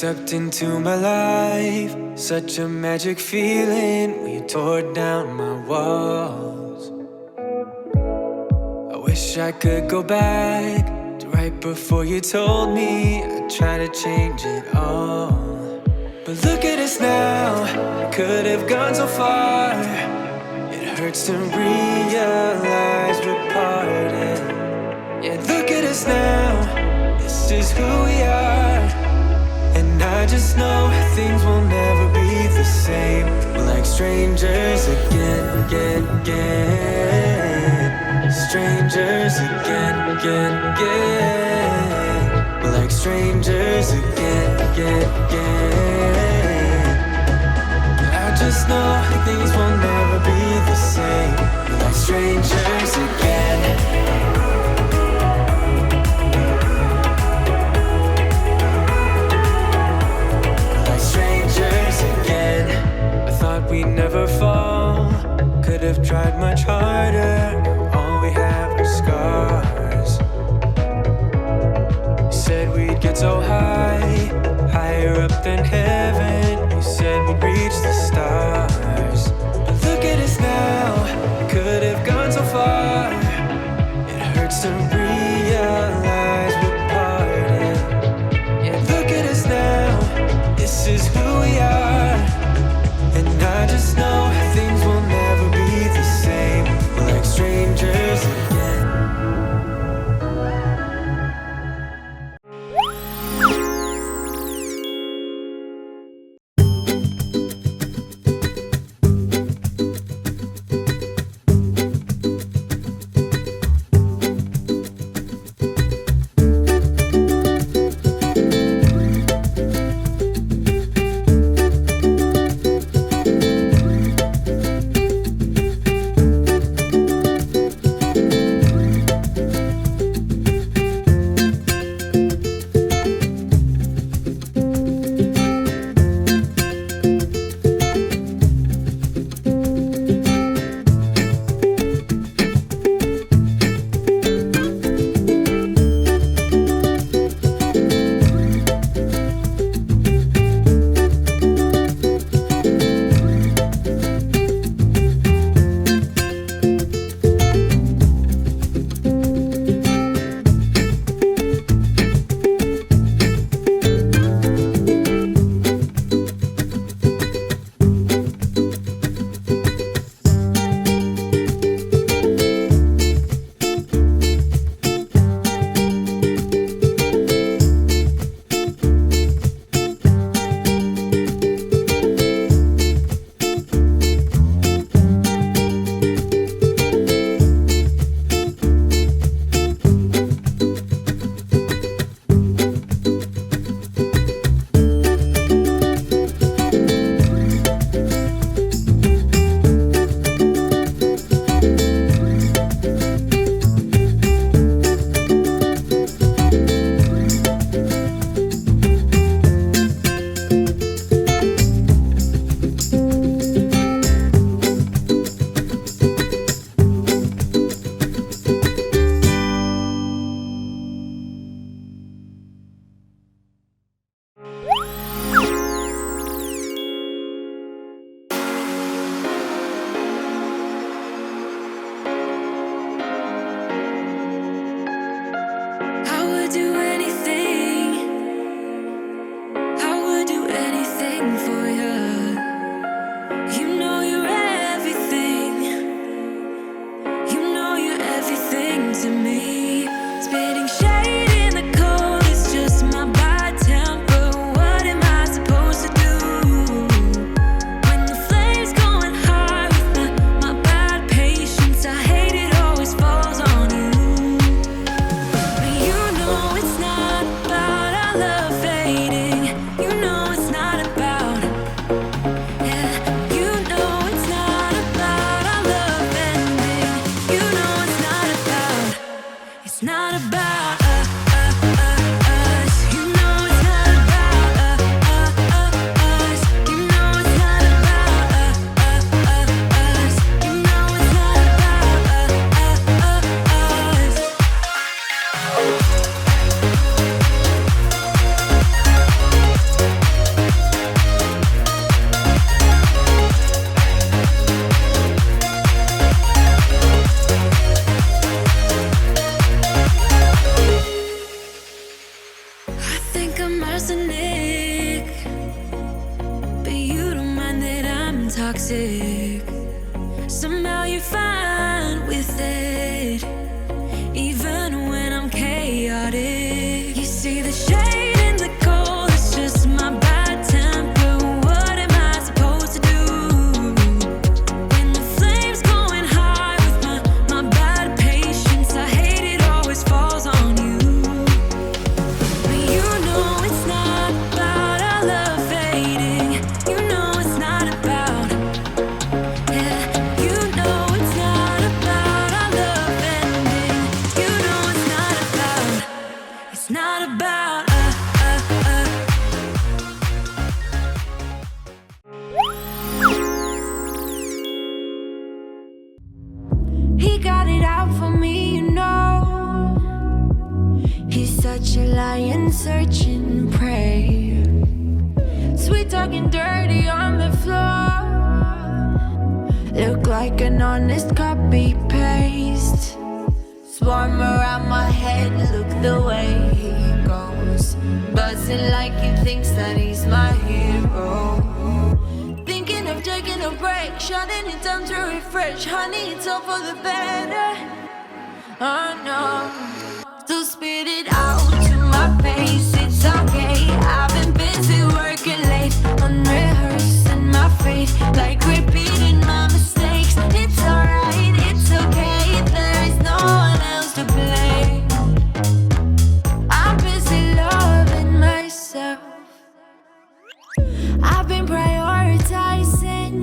stepped into my life. Such a magic feeling when you tore down my walls. I wish I could go back to right before you told me I'd try to change it all. But look at us now, I could have gone so far. It hurts to realize we're parted. Yeah, look at us now, this is who we are. And I just know things will never be the same. We're like strangers again, again, again. Strangers again, again, again. We're like strangers again, again, again. I just know things will never be the same. We're like strangers again. We'd never fall, could have tried much harder. All we have are scars. You said we'd get so high, higher up than heaven. You said we'd reach the stars. But look at us now, could have gone so far. It hurts to realize we're parted. Yeah, look at us now, this is who we are. And I just know things will never be the same. We're like strangers again. He got it out for me, you know. He's such a lion searching prey. Sweet talking dirty on the floor. Look like an honest copy paste. Swarm around my head, look the way he goes. Buzzing like he thinks that he's my hero. Thinking of taking a break, shutting it down to refresh. Honey, it's all for the better. Oh no. So spit it out to my face, it's okay. I've been busy working late, unrehearsing my faith, like repeating my mistakes. It's alright, it's okay, there is no one else to blame. I'm busy loving myself. I've been prioritizing,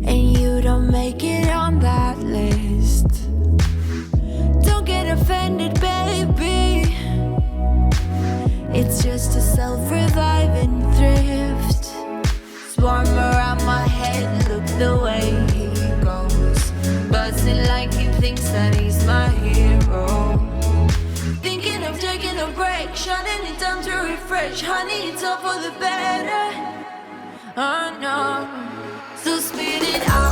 and you don't make it on that list. Don't get offended, baby. It's just a self-reviving thrift. Swarm around my head, look the way he goes. Buzzing like he thinks that he's my hero. Thinking of taking a break, shutting it down to refresh. Honey, it's all for the better. Oh no. So spit it out.